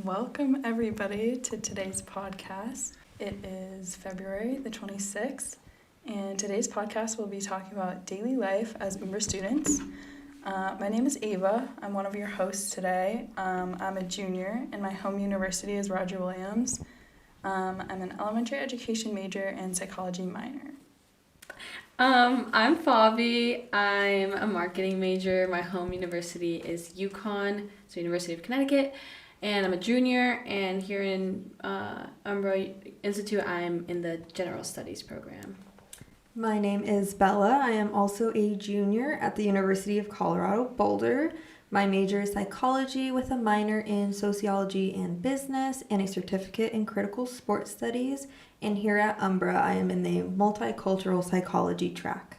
Welcome everybody to today's podcast. It is February the 26th, and today's podcast will be talking about daily life as Umbra students. My name is Ava. I'm one of your hosts today. I'm a junior, and my home university is Roger Williams. I'm an elementary education major and psychology minor. I'm Fabi. I'm a marketing major. My home university is UConn, so University of Connecticut, and I'm a junior. And here in Umbra Institute, I'm in the General Studies program. My name is Bella. I am also a junior at the University of Colorado, Boulder. My major is psychology with a minor in sociology and business and a certificate in critical sports studies. And here at Umbra, I am in the multicultural psychology track.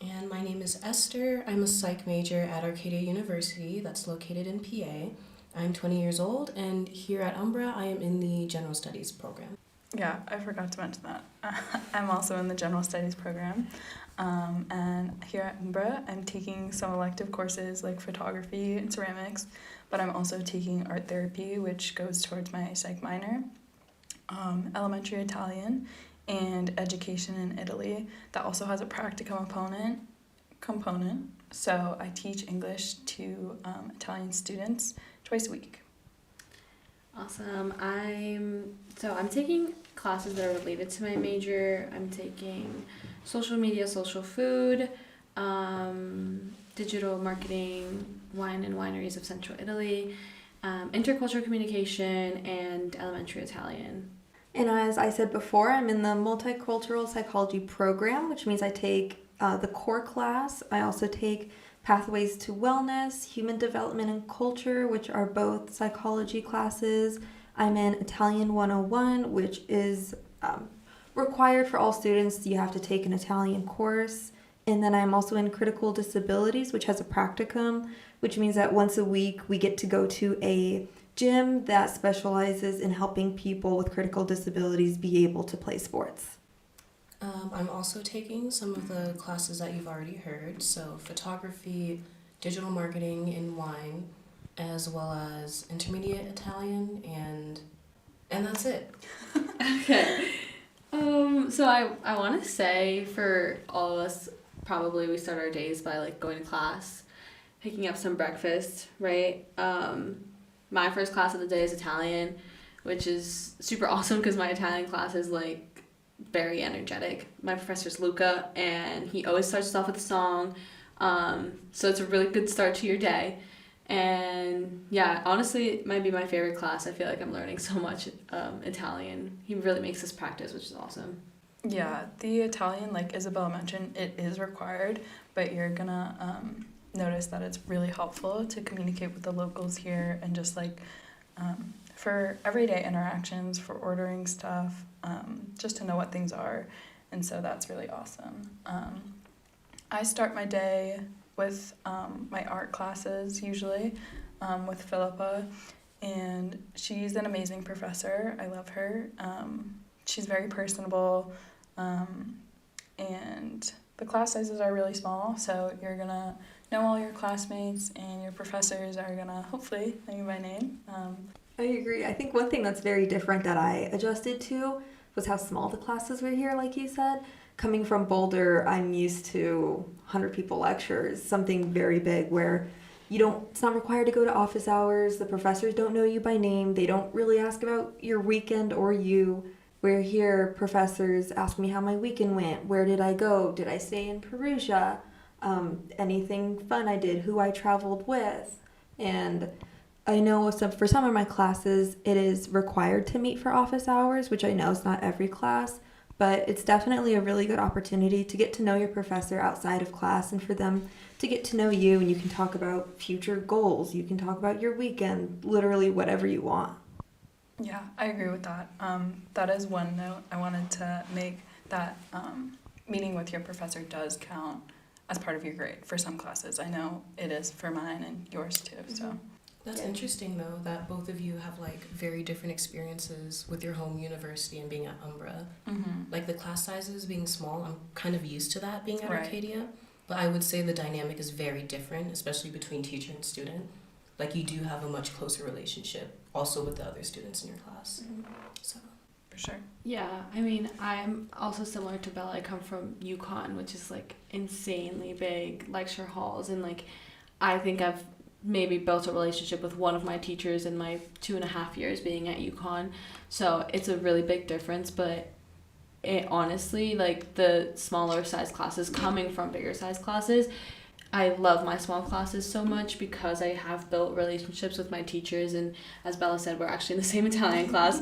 And my name is Esther. I'm a psych major at Arcadia University that's located in PA. I'm 20 years old, and here at Umbra, I am in the General Studies program. Yeah, I forgot to mention that. I'm also in the General Studies program. And here at Umbra, I'm taking some elective courses like photography and ceramics, but I'm also taking art therapy, which goes towards my psych minor, elementary Italian, and education in Italy. That also has a practicum component. So I teach English to Italian students twice a week. Awesome. I'm taking classes that are related to my major. I'm taking social media, social food, digital marketing, wine and wineries of Central Italy, intercultural communication, and elementary Italian. And as I said before, I'm in the multicultural psychology program, which means I take the core class. I also take Pathways to Wellness, Human Development and Culture, which are both psychology classes. I'm in Italian 101, which is required for all students. You have to take an Italian course. And then I'm also in Critical Disabilities, which has a practicum, which means that once a week we get to go to a gym that specializes in helping people with critical disabilities be able to play sports. I'm also taking some of the classes that you've already heard, so photography, digital marketing, and wine, as well as intermediate Italian, and that's it. Okay. So I want to say for all of us, probably we start our days by like going to class, picking up some breakfast, right? My first class of the day is Italian, which is super awesome because my Italian class is like very energetic. My professor's Luca, and he always starts off with a song. So it's a really good start to your day. And yeah, honestly, it might be my favorite class. I feel like I'm learning so much Italian. He really makes us practice, which is awesome. Yeah, the Italian, like Isabella mentioned, it is required, but you're gonna notice that it's really helpful to communicate with the locals here and just like for everyday interactions, for ordering stuff, just to know what things are. And so that's really awesome. I start my day with my art classes usually with Philippa, and she's an amazing professor. I love her. She's very personable, and the class sizes are really small, so you're gonna know all your classmates, and your professors are gonna hopefully know you by name. I agree. I think one thing that's very different that I adjusted to was how small the classes were here, like you said. Coming from Boulder, I'm used to 100 people lectures, something very big where it's not required to go to office hours. The professors don't know you by name. They don't really ask about your weekend or you. Where here, professors ask me how my weekend went. Where did I go? Did I stay in Perugia? Anything fun I did, who I traveled with. And I know for some of my classes, it is required to meet for office hours, which I know is not every class, but it's definitely a really good opportunity to get to know your professor outside of class and for them to get to know you, and you can talk about future goals. You can talk about your weekend, literally whatever you want. Yeah, I agree with that. That is one note I wanted to make, that meeting with your professor does count as part of your grade for some classes. I know it is for mine and yours too, so. That's interesting, though, that both of you have, like, very different experiences with your home university and being at Umbra. Mm-hmm. Like, the class sizes being small, I'm kind of used to that being at Right. Arcadia. But I would say the dynamic is very different, especially between teacher and student. Like, you do have a much closer relationship also with the other students in your class. So. For sure. Yeah, I mean, I'm also similar to Bella. I come from UConn, which is like insanely big lecture halls, and like I think I've maybe built a relationship with one of my teachers in my 2.5 years being at UConn. So it's a really big difference, but it honestly, like the smaller size classes coming from bigger size classes, I love my small classes so much because I have built relationships with my teachers, and as Bella said, we're actually in the same Italian class.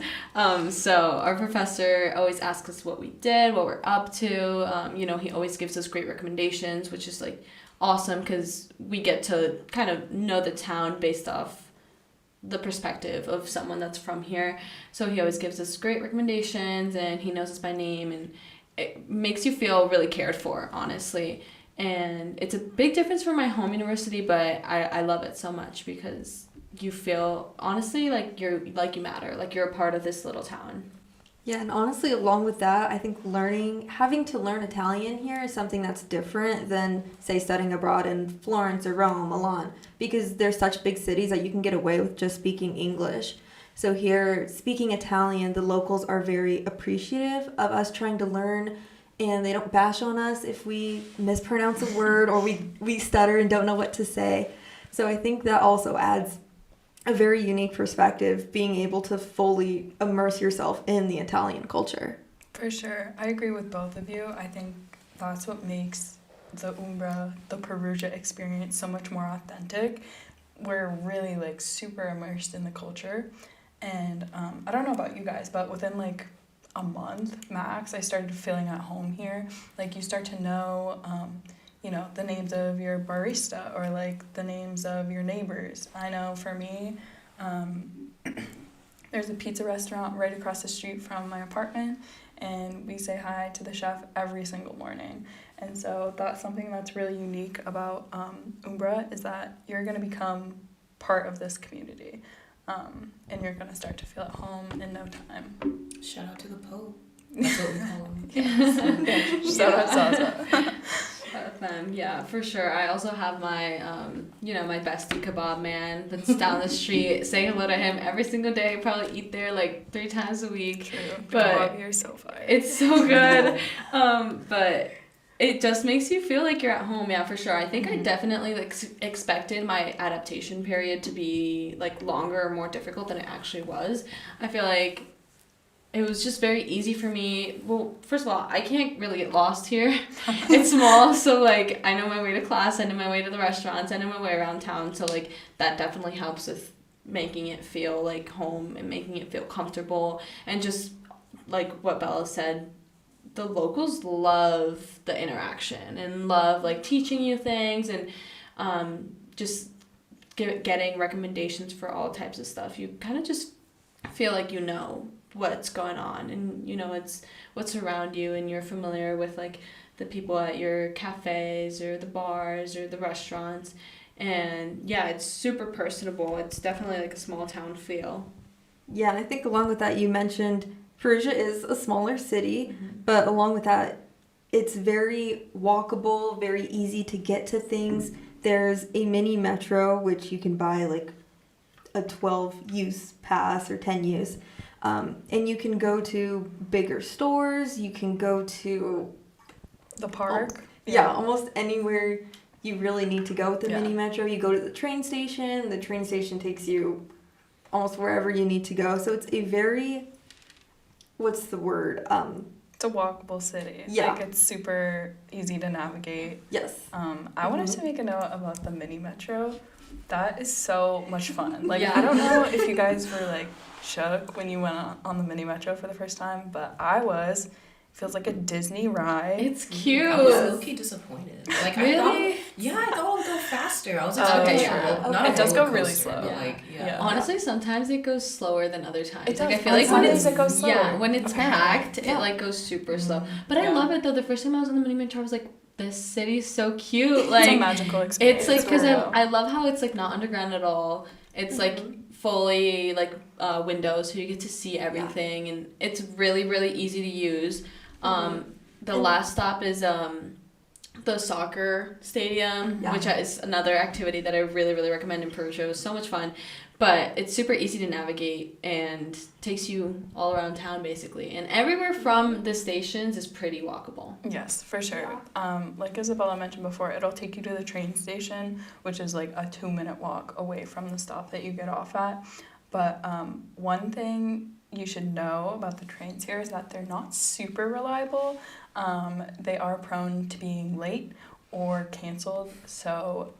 So our professor always asks us what we did, what we're up to. He always gives us great recommendations, which is like awesome because we get to kind of know the town based off the perspective of someone that's from here. So he always gives us great recommendations, and he knows us by name, and it makes you feel really cared for, honestly. And it's a big difference from my home university, but I love it so much because you feel, honestly, like you matter, like you're a part of this little town. Yeah, and honestly, along with that, I think having to learn Italian here is something that's different than, say, studying abroad in Florence or Rome, Milan, because they're such big cities that you can get away with just speaking English. So here, speaking Italian, the locals are very appreciative of us trying to learn, and they don't bash on us if we mispronounce a word or we stutter and don't know what to say. So I think that also adds a very unique perspective, being able to fully immerse yourself in the Italian culture. For sure. I agree with both of you. I think that's what makes the Perugia experience so much more authentic. We're really like super immersed in the culture. And I don't know about you guys, but within like a month max, I started feeling at home here. Like you start to know, the names of your barista or like the names of your neighbors. I know for me, there's a pizza restaurant right across the street from my apartment, and we say hi to the chef every single morning. And so that's something that's really unique about Umbra, is that you're going to become part of this community. And you're going to start to feel at home in no time. Shout out to the Pope. That's what we call him. Shout out Zaza. Yeah, for sure. I also have my, my bestie kebab man that's down the street. Say hello to him every single day. Probably eat there like 3 times a week. True. But kebab here is so fire. It's so good. But it just makes you feel like you're at home. Yeah, for sure. I think I definitely expected my adaptation period to be like longer or more difficult than it actually was. I feel like it was just very easy for me. Well, first of all, I can't really get lost here. It's small, so like I know my way to class, I know my way to the restaurants, I know my way around town. So like that definitely helps with making it feel like home and making it feel comfortable. And just like what Bella said, the locals love the interaction and love like teaching you things and just getting recommendations for all types of stuff. You kind of just feel like you know what's going on, and it's what's around you, and you're familiar with like the people at your cafes or the bars or the restaurants. And yeah, it's super personable. It's definitely like a small town feel. Yeah, and I think along with that, you mentioned Perugia is a smaller city, but along with that, it's very walkable, very easy to get to things. There's a mini metro, which you can buy like a 12-use pass or 10-use. And you can go to bigger stores. You can go to the park. Yeah, almost anywhere you really need to go with the mini metro. You go to the train station. The train station takes you almost wherever you need to go. So it's a very, what's the word? It's a walkable city. Yeah. Like it's super easy to navigate. Yes. I wanted to make a note about the mini metro. That is so much fun. Like, Yeah. I don't know if you guys were, like, shook when you went on the mini metro for the first time, but I was. It feels like a Disney ride. It's cute. I was low-key disappointed. Like, Really? I thought it would go faster. I was expecting It does go really slow. But like, yeah. Honestly, sometimes it goes slower than other times. It Like does. I feel like when Sometimes it's it goes slower. yeah, when it's Okay. packed, Yeah. it like goes super slow. But I love it though. The first time I was on the mini metro, I was like, this city's so cute. Like It's a magical experience. it's like because for real. I love how it's like not underground at all. It's like fully like windows, so you get to see everything, and it's really really easy to use. The last stop is the soccer stadium, Yeah. which is another activity that I really, really recommend in Perugia. It was so much fun. But it's super easy to navigate and takes you all around town, basically. And everywhere from the stations is pretty walkable. Yes, for sure. Like Isabella mentioned before, it'll take you to the train station, which is like a 2-minute walk away from the stop that you get off at. But one thing you should know about the trains here is that they're not super reliable. They are prone to being late or canceled. So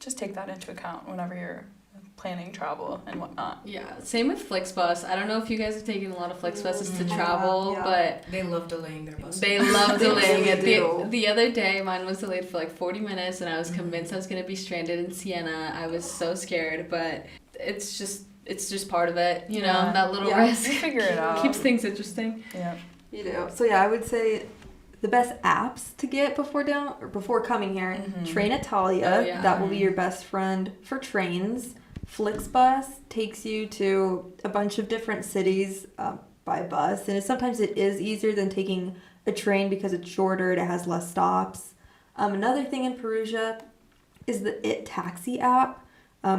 just take that into account whenever you're planning travel and whatnot. Yeah, same with Flixbus. I don't know if you guys have taken a lot of Flixbuses to travel, Yeah. but They love delaying their buses. they love delaying They it. do. The other day, mine was delayed for like 40 minutes, and I was convinced I was going to be stranded in Siena. I was so scared, but it's just part of it, you know, Yeah. that little Yeah. risk You figure it out. keeps things interesting. Yeah. You do. So yeah, I would say the best apps to get before coming here. Train Italia. Oh, yeah. That will be your best friend for trains. Flixbus takes you to a bunch of different cities by bus, and sometimes it is easier than taking a train because it's shorter. It has less stops. Another thing in Perugia is the It Taxi app,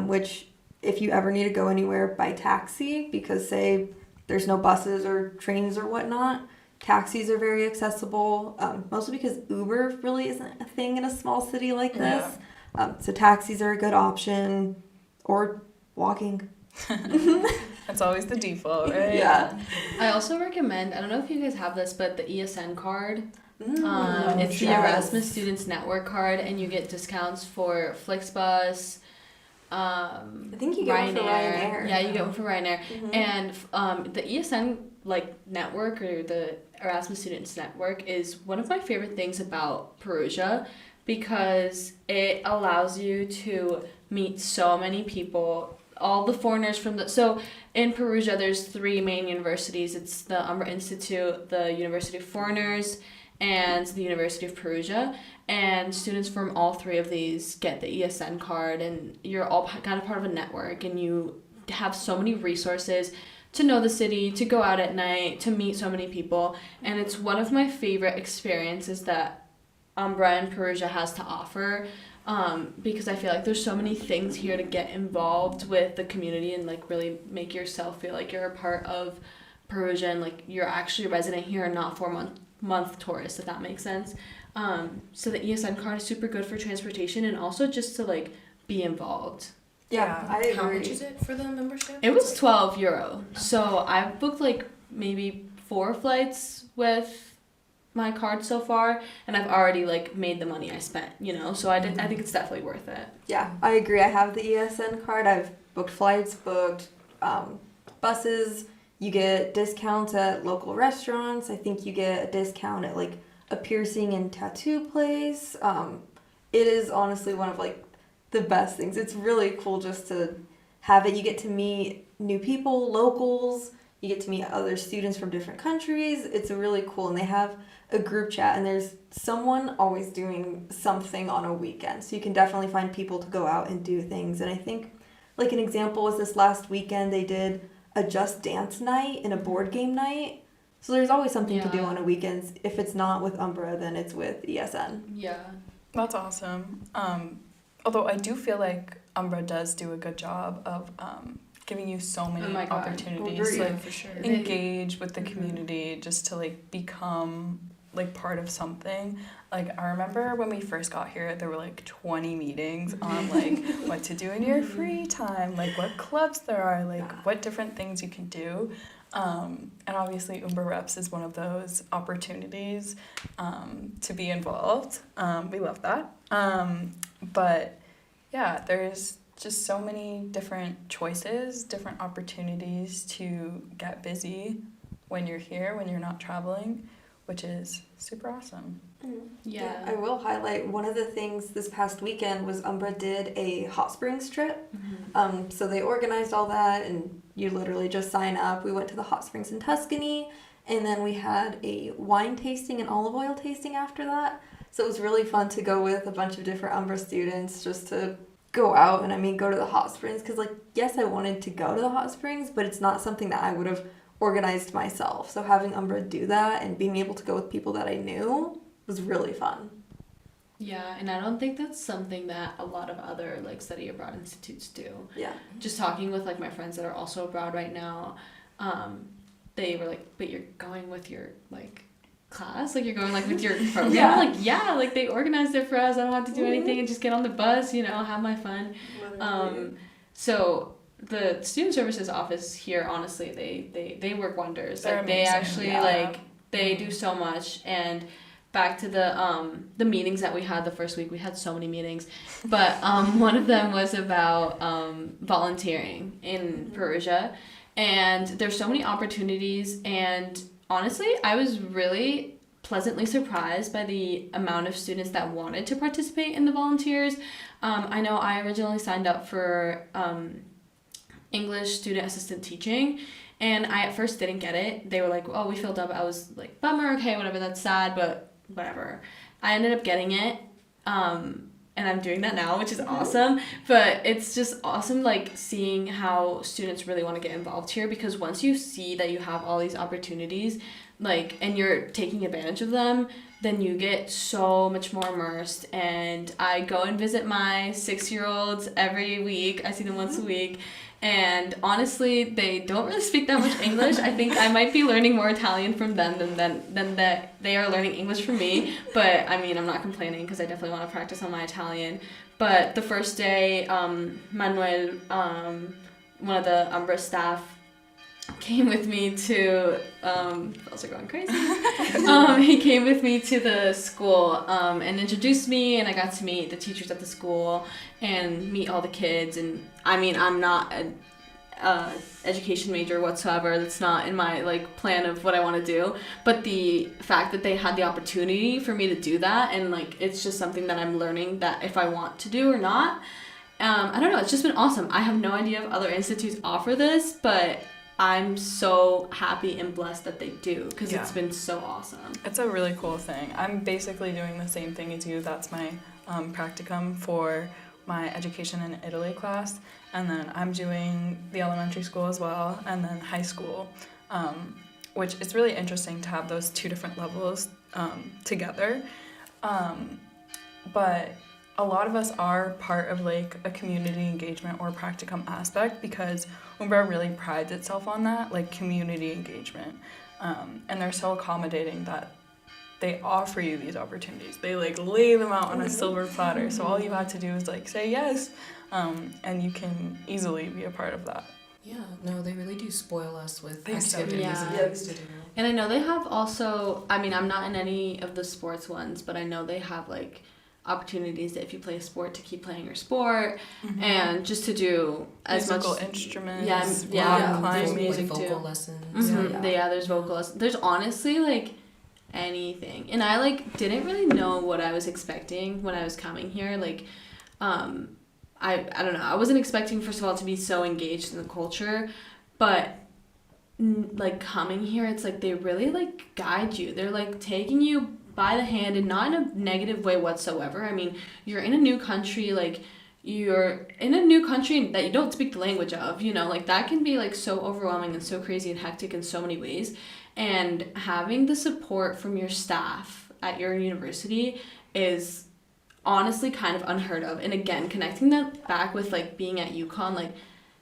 which if you ever need to go anywhere by taxi, because say there's no buses or trains or whatnot, taxis are very accessible, mostly because Uber really isn't a thing in a small city like this. So taxis are a good option, or walking. That's always the default, right? Yeah. I also recommend, I don't know if you guys have this, but the ESN card. Mm, It's the yes. Erasmus Students Network card, and you get discounts for Flixbus, I think you get one for Ryanair. Yeah, you get one for Ryanair. Mhm. And the ESN network, or the Erasmus Students Network, is one of my favorite things about Perugia, because it allows you to meet so many people, all the foreigners so in Perugia there's 3 main universities. It's the Umbra Institute, the University of Foreigners, and the University of Perugia, and students from all 3 of these get the ESN card, and you're all kind of part of a network, and you have so many resources to know the city, to go out at night, to meet so many people, and it's one of my favorite experiences that Umbra and Perugia has to offer, because I feel like there's so many things here to get involved with the community and really make yourself feel like you're a part of Perugia, and you're actually a resident here and not 4-month tourist, if that makes sense. So the ESN card is super good for transportation and also just to be involved. Yeah, I agree. How much is it for the membership? It was €12, so I've booked maybe 4 flights with my card so far, and I've already made the money I spent, so I think it's definitely worth it. Yeah, I agree. I have the ESN card. I've booked flights, booked buses. You get discounts at local restaurants. I think you get a discount at a piercing and tattoo place. It is honestly one of the best things. It's really cool just to have it. You get to meet new people, locals. You get to meet other students from different countries. It's really cool, and they have a group chat, and there's someone always doing something on a weekend, so you can definitely find people to go out and do things. And I think an example was this last weekend they did a Just Dance night and a board game night, so there's always something to do on a weekend. If it's not with Umbra, then it's with ESN. Yeah, That's awesome. Although I do feel like Umbra does do a good job of giving you so many opportunities Agreed. to For sure. engage with the community, just to become part of something. I remember when we first got here, there were 20 meetings on what to do in your free time, what clubs there are, what different things you can do. And obviously Umbra Reps is one of those opportunities to be involved. We love that. But yeah, there's just so many different choices, different opportunities to get busy when you're here, when you're not traveling, which is super awesome. yeah. I will highlight one of the things this past weekend was Umbra did a hot springs trip. Mm-hmm. So they organized all that, and you literally just sign up. We went to the hot springs in Tuscany, and then we had a wine tasting and olive oil tasting after that. So it was really fun to go with a bunch of different Umbra students just to go out and go to the hot springs, because yes, I wanted to go to the hot springs, but it's not something that I would have organized myself. So having Umbra do that and being able to go with people that I knew was really fun. Yeah, and I don't think that's something that a lot of other like study abroad institutes do. Yeah. Just talking with like my friends that are also abroad right now, they were like, but you're going with your like class, like you're going like with your program. Yeah. Like, yeah, like they organized it for us. I don't have to do anything and just get on the bus, you know, have my fun. So the student services office here, honestly, they work wonders. They're like they amazing. actually Yeah. like they do so much. And back to the meetings that we had the first week, we had so many meetings, but one of them was about volunteering in Perugia, and there's so many opportunities. And honestly, I was really pleasantly surprised by the amount of students that wanted to participate in the volunteers. I know I originally signed up for English student assistant teaching, and I at first didn't get it. They were like, oh, we filled up. I was like, bummer, okay, whatever, that's sad, but whatever. I ended up getting it, and I'm doing that now, which is awesome. But it's just awesome, like, seeing how students really want to get involved here, because once you see that you have all these opportunities, like, and you're taking advantage of them, then you get so much more immersed. And I go and visit my 6-year-olds every week. I see them once a week. And honestly, they don't really speak that much English. I think I might be learning more Italian from them than that they are learning English from me. But I mean, I'm not complaining because I definitely want to practice on my Italian. But the first day, Manuel, one of the Umbra staff, came with me to bells are going crazy. He came with me to the school and introduced me, and I got to meet the teachers at the school and meet all the kids. And I mean, I'm not an education major whatsoever. That's not in my like plan of what I want to do. But the fact that they had the opportunity for me to do that, and like it's just something that I'm learning that if I want to do or not. I don't know. It's just been awesome. I have no idea if other institutes offer this, but I'm so happy and blessed that they do, because it's been so awesome. It's a really cool thing. I'm basically doing the same thing as you. That's my practicum for my education in Italy class, and then I'm doing the elementary school as well, and then high school, which is really interesting to have those two different levels together. But a lot of us are part of like a community engagement or practicum aspect, because Umbra really prides itself on that, like community engagement. And they're so accommodating that they offer you these opportunities. They like lay them out on a silver platter. So all you have to do is like say yes, and you can easily be a part of that. Yeah, no, they really do spoil us with They do. activities and Yeah. things to do. And I know they have also, I mean, I'm not in any of the sports ones, but I know they have like opportunities that if you play a sport to keep playing your sport, and just to do as Musical much instruments, yeah, rock there's climbing. music vocal too. lessons. There's vocal lessons. There's honestly like anything, and I like didn't really know what I was expecting when I was coming here. Like, I don't know. I wasn't expecting, first of all, to be so engaged in the culture, but like coming here, it's like they really like guide you. They're like taking you by the hand, and not in a negative way whatsoever. I mean, you're in a new country, like you're in a new country that you don't speak the language of, you know, like that can be like so overwhelming and so crazy and hectic in so many ways. And having the support from your staff at your university is honestly kind of unheard of. And again, connecting that back with like being at UConn, like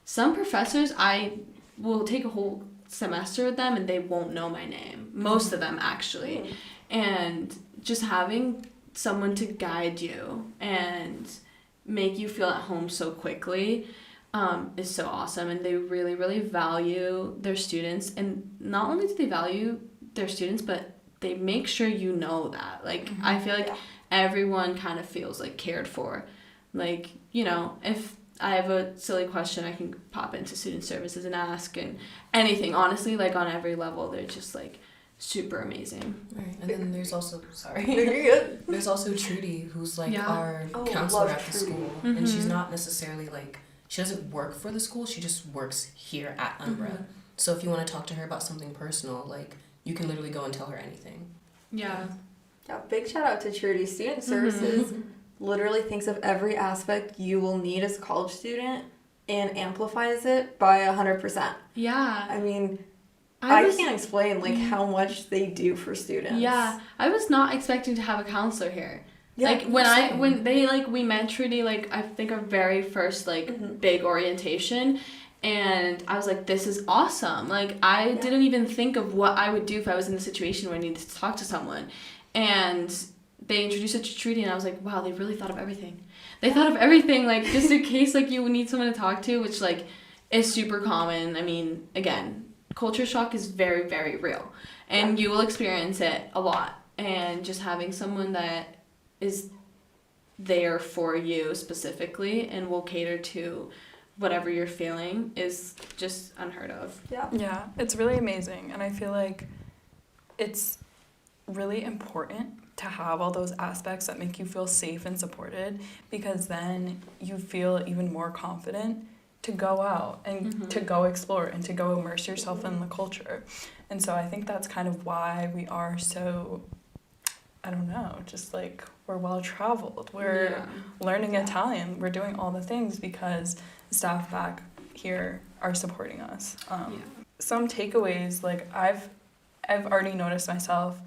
some professors, I will take a whole semester with them and they won't know my name. Most of them actually. And just having someone to guide you and make you feel at home so quickly is so awesome. And they really, really value their students. And not only do they value their students, but they make sure you know that. Like, I feel like everyone kind of feels like cared for. Like, you know, if I have a silly question, I can pop into student services and ask, and anything, honestly, like on every level, they're just like super amazing. Right, and then there's also, sorry, You're good. there's also Trudy, who's like our Oh, counselor love at the Trudy. school, and she's not necessarily like, she doesn't work for the school, she just works here at Umbra. So if you want to talk to her about something personal, like, you can literally go and tell her anything. Yeah. Yeah, big shout out to Trudy. Student Services literally thinks of every aspect you will need as a college student and amplifies it by 100%. Yeah. I mean, I can't explain like how much they do for students. Yeah. I was not expecting to have a counselor here. Yeah, like when we met Trudy, like I think our very first like big orientation, and I was like, this is awesome. Like I didn't even think of what I would do if I was in the situation where I needed to talk to someone, and they introduced it to Trudy, and I was like, wow, they really thought of everything. They thought of everything, like just in case like you need someone to talk to, which like is super common. I mean, again, culture shock is very, very real, and you will experience it a lot, and just having someone that is there for you specifically and will cater to whatever you're feeling is just unheard of. Yeah, it's really amazing, and I feel like it's really important to have all those aspects that make you feel safe and supported, because then you feel even more confident to go out and to go explore and to go immerse yourself in the culture. And so I think that's kind of why we are so, I don't know, just like we're well traveled. We're learning Italian. We're doing all the things because the staff back here are supporting us. Some takeaways, like I've already noticed myself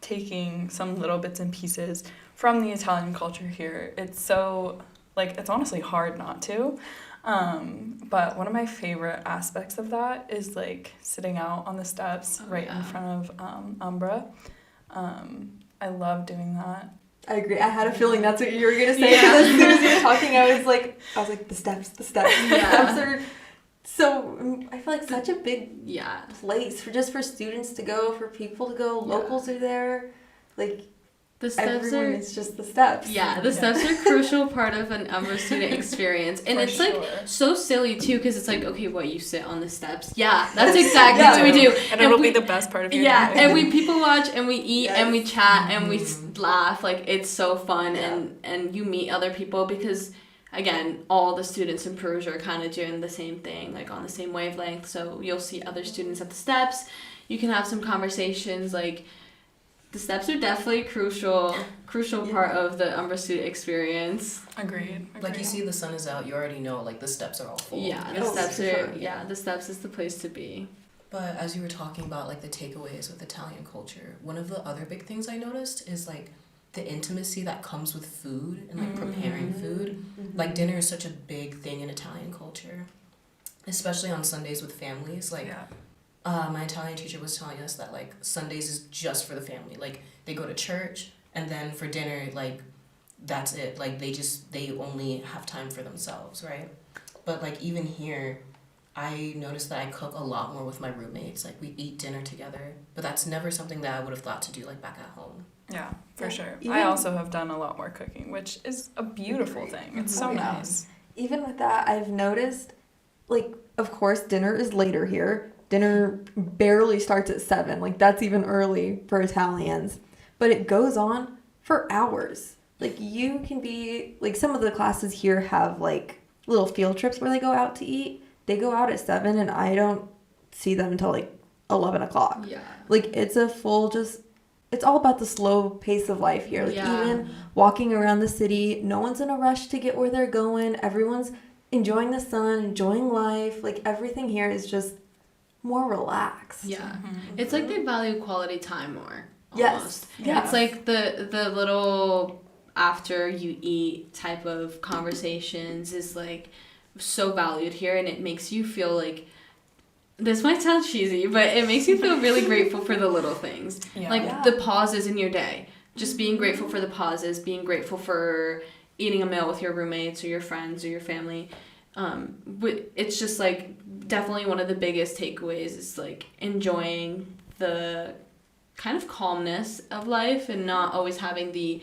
taking some little bits and pieces from the Italian culture here. It's so, like, it's honestly hard not to. But one of my favorite aspects of that is like sitting out on the steps in front of Umbra. I love doing that. I agree. I had a feeling that's what you were gonna say. Because as soon as you were talking, I was like, the steps. The steps are so. I feel like such a big place for students to go, for people to go. Locals are there, like. The steps it's just the steps. Yeah, the steps are a crucial part of an Umbra student experience. And it's like so silly too, because it's like, okay, what, you sit on the steps? Yeah, that's exactly what we do. And it'll be the best part of your day. And we people watch and we eat and we chat and we laugh. Like, it's so fun and you meet other people because, again, all the students in Perugia are kind of doing the same thing, like on the same wavelength. So you'll see other students at the steps. You can have some conversations, like, the steps are definitely a crucial part of the Umbra student experience. Agreed. Like, you see the sun is out, you already know, like, the steps are all full. Yeah, the steps is the place to be. But as you were talking about, like, the takeaways with Italian culture, one of the other big things I noticed is, like, the intimacy that comes with food and, like, preparing food. Like, dinner is such a big thing in Italian culture, especially on Sundays with families. Like, my Italian teacher was telling us that, like, Sundays is just for the family. Like, they go to church, and then for dinner, like, that's it. Like, they only have time for themselves, right? But, like, even here, I noticed that I cook a lot more with my roommates. Like, we eat dinner together. But that's never something that I would have thought to do, like, back at home. Yeah, for sure. I also have done a lot more cooking, which is a beautiful thing. It's so nice. Even with that, I've noticed, like, of course, dinner is later here. Dinner barely starts at 7. Like, that's even early for Italians. But it goes on for hours. Like, you can be... Like, some of the classes here have, like, little field trips where they go out to eat. They go out at 7, and I don't see them until, like, 11 o'clock. Yeah. Like, it's a full just... It's all about the slow pace of life here. Like, even walking around the city, no one's in a rush to get where they're going. Everyone's enjoying the sun, enjoying life. Like, everything here is just... more relaxed. Yeah. It's like they value quality time more. Yes. Almost. Yeah. It's like the little after you eat type of conversations is like so valued here, and it makes you feel like, this might sound cheesy, but it makes you feel really grateful for the little things. Like the pauses in your day. Just being grateful for the pauses, being grateful for eating a meal with your roommates or your friends or your family. It's just like definitely one of the biggest takeaways is like enjoying the kind of calmness of life and not always having the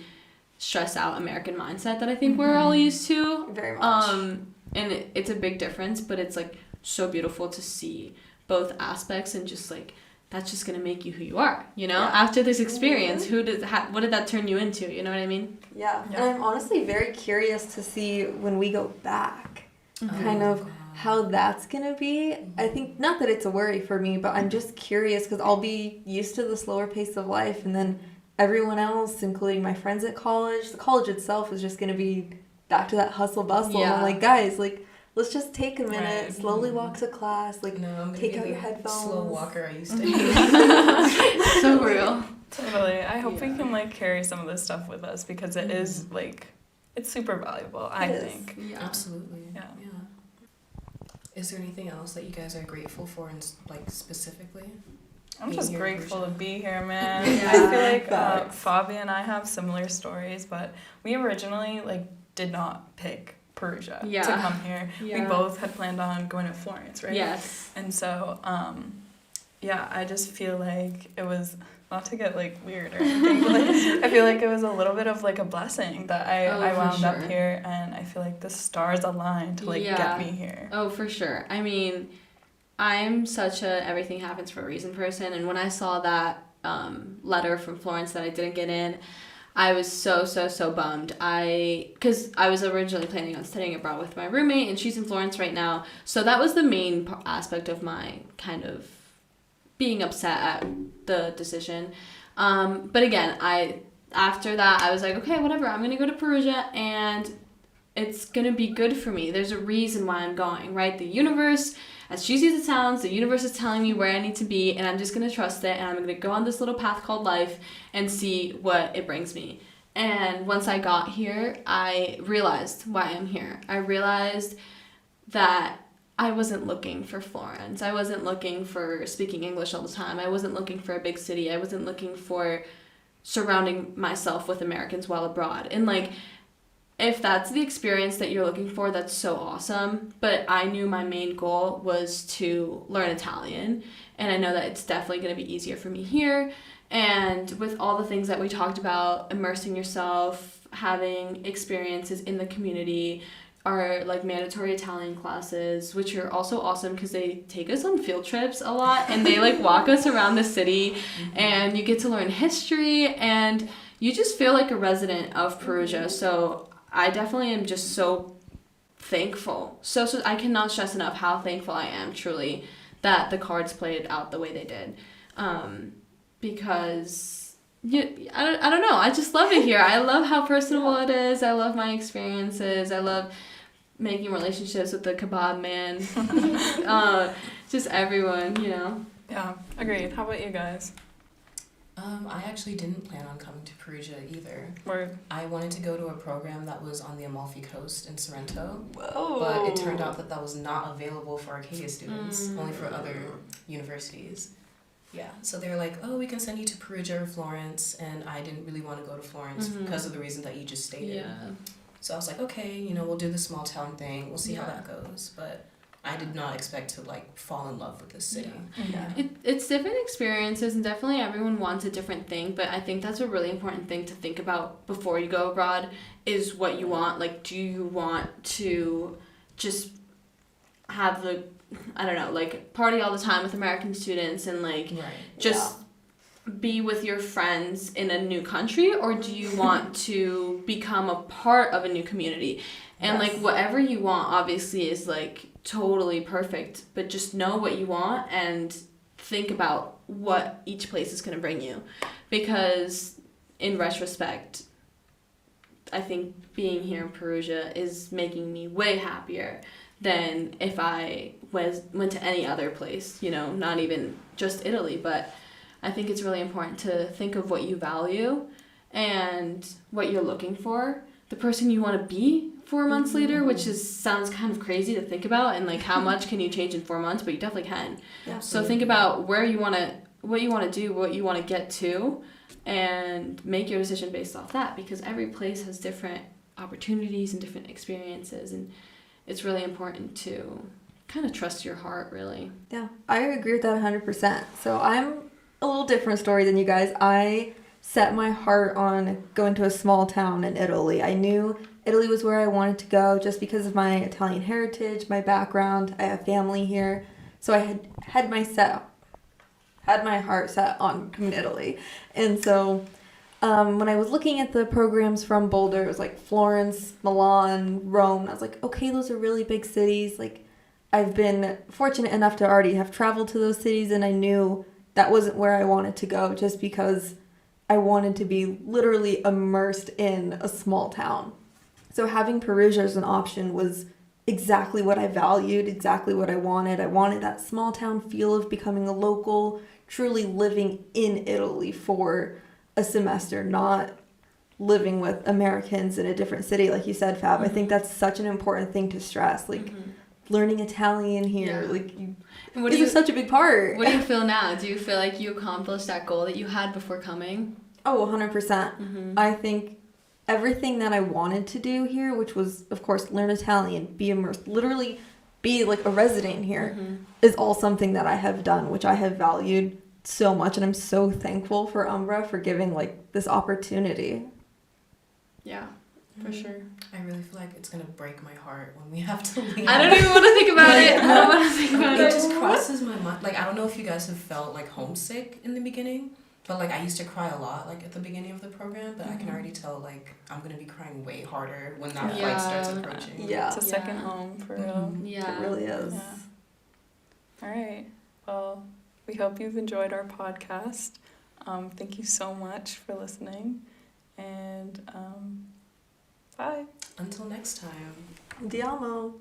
stress out American mindset that I think we're all used to. Very much. And it's a big difference, but it's like so beautiful to see both aspects and just like that's just gonna make you who you are, you know. After this experience, what did that turn you into? You know what I mean? Yeah. And I'm honestly very curious to see when we go back. Kind of how that's gonna be. I think not that it's a worry for me, but I'm just curious because I'll be used to the slower pace of life, and then everyone else, including my friends at college, the college itself is just gonna be back to that hustle bustle. And I'm like, guys, like, let's just take a minute, slowly walk to class, like, take out your headphones. Slow walker I used to hate. So real. Totally. I hope we Yeah. can like carry some of this stuff with us because it is like it's super valuable, I It is. think. Yeah. Absolutely. Yeah. Is there anything else that you guys are grateful for, like specifically? I'm Being just here in grateful to Perugia. be here, man. Yeah. I feel like Facts. Fabi and I have similar stories, but we originally like did not pick Perugia to Yeah. come here. Yeah. We both had planned on going to Florence, right? Yes. And so, yeah, I just feel like it was, not to get like weird or anything, but like I feel like it was a little bit of like a blessing that Oh, I for wound up sure. here, and I feel like the stars aligned to like Yeah. get me here. Oh, for sure. I mean, I'm such a everything happens for a reason person, and when I saw that letter from Florence that I didn't get in, I was so bummed. Because I was originally planning on studying abroad with my roommate, and she's in Florence right now. So that was the main aspect of my kind of being upset at the decision. But again, after that, I was like, okay, whatever. I'm gonna go to Perugia, and it's gonna be good for me. There's a reason why I'm going, right? The universe, as cheesy as it sounds, the universe is telling me where I need to be, and I'm just gonna trust it, and I'm gonna go on this little path called life and see what it brings me. And once I got here, I realized why I'm here. I realized that I wasn't looking for Florence. I wasn't looking for speaking English all the time. I wasn't looking for a big city. I wasn't looking for surrounding myself with Americans while abroad. And like, if that's the experience that you're looking for, that's so awesome. But I knew my main goal was to learn Italian. And I know that it's definitely going to be easier for me here. And with all the things that we talked about, immersing yourself, having experiences in the community, our like mandatory Italian classes, which are also awesome because they take us on field trips a lot, and they like walk us around the city, and you get to learn history, and you just feel like a resident of Perugia. So I definitely am just so thankful. So I cannot stress enough how thankful I am truly that the cards played out the way they did, because I don't know. I just love it here. I love how personable it is. I love my experiences. I love making relationships with the kebab man. Just everyone, you know. Yeah, agreed. How about you guys? I actually didn't plan on coming to Perugia either. Word. I wanted to go to a program that was on the Amalfi Coast in Sorrento, Whoa. but it turned out that was not available for Arcadia students, only for other universities. Yeah, so they were like, oh, we can send you to Perugia or Florence, and I didn't really want to go to Florence because of the reason that you just stated. Yeah. So I was like, okay, we'll do the small town thing, we'll see how Yeah. that goes, but I did not expect to like fall in love with this city. Yeah. It's different experiences, and definitely everyone wants a different thing, but I think that's a really important thing to think about before you go abroad is what you want. Like, do you want to just have the, I don't know, like party all the time with American students and like Right. just be with your friends in a new country, or do you want to become a part of a new community? And Yes. like whatever you want obviously is like totally perfect, but just know what you want and think about what each place is going to bring you, because in retrospect I think being here in Perugia is making me way happier than if I went to any other place, not even just Italy. But I think it's really important to think of what you value and what you're looking for, the person you want to be 4 months later, which sounds kind of crazy to think about, and like how much can you change in 4 months, but you definitely can. Yeah. So think about what you want to do, what you want to get to, and make your decision based off that, because every place has different opportunities and different experiences, and it's really important to kind of trust your heart, really. Yeah, I agree with that 100%. So I'm a little different story than you guys. I set my heart on going to a small town in Italy. I knew Italy was where I wanted to go just because of my Italian heritage, my background. I have family here. So I had my heart set on coming to Italy. And so when I was looking at the programs from Boulder, it was like Florence, Milan, Rome. I was like, okay, those are really big cities. Like, I've been fortunate enough to already have traveled to those cities, and I knew that wasn't where I wanted to go just because I wanted to be literally immersed in a small town. So having Perugia as an option was exactly what I valued, exactly what I wanted. I wanted that small town feel of becoming a local, truly living in Italy for a semester, not living with Americans in a different city, like you said, Fab. I think that's such an important thing to stress. Like learning Italian here, like this is such a big part. What do you feel now? Do you feel like you accomplished that goal that you had before coming? Oh, 100%. I think everything that I wanted to do here, which was, of course, learn Italian, be immersed, literally be like a resident here, is all something that I have done, which I have valued so much. And I'm so thankful for Umbra for giving like this opportunity. Yeah, for sure. I really feel like it's gonna break my heart when we have to leave. I don't even want to think about it. I don't want to think about It it. just crosses my mind. Like, I don't know if you guys have felt like homesick in the beginning, but like I used to cry a lot like at the beginning of the program, but I can already tell like I'm gonna be crying way harder when that flight starts approaching. Yeah. It's a second home for real. Yeah. It really is. Yeah. All right. Well, we hope you've enjoyed our podcast. Thank you so much for listening. And bye. Until next time. Andiamo.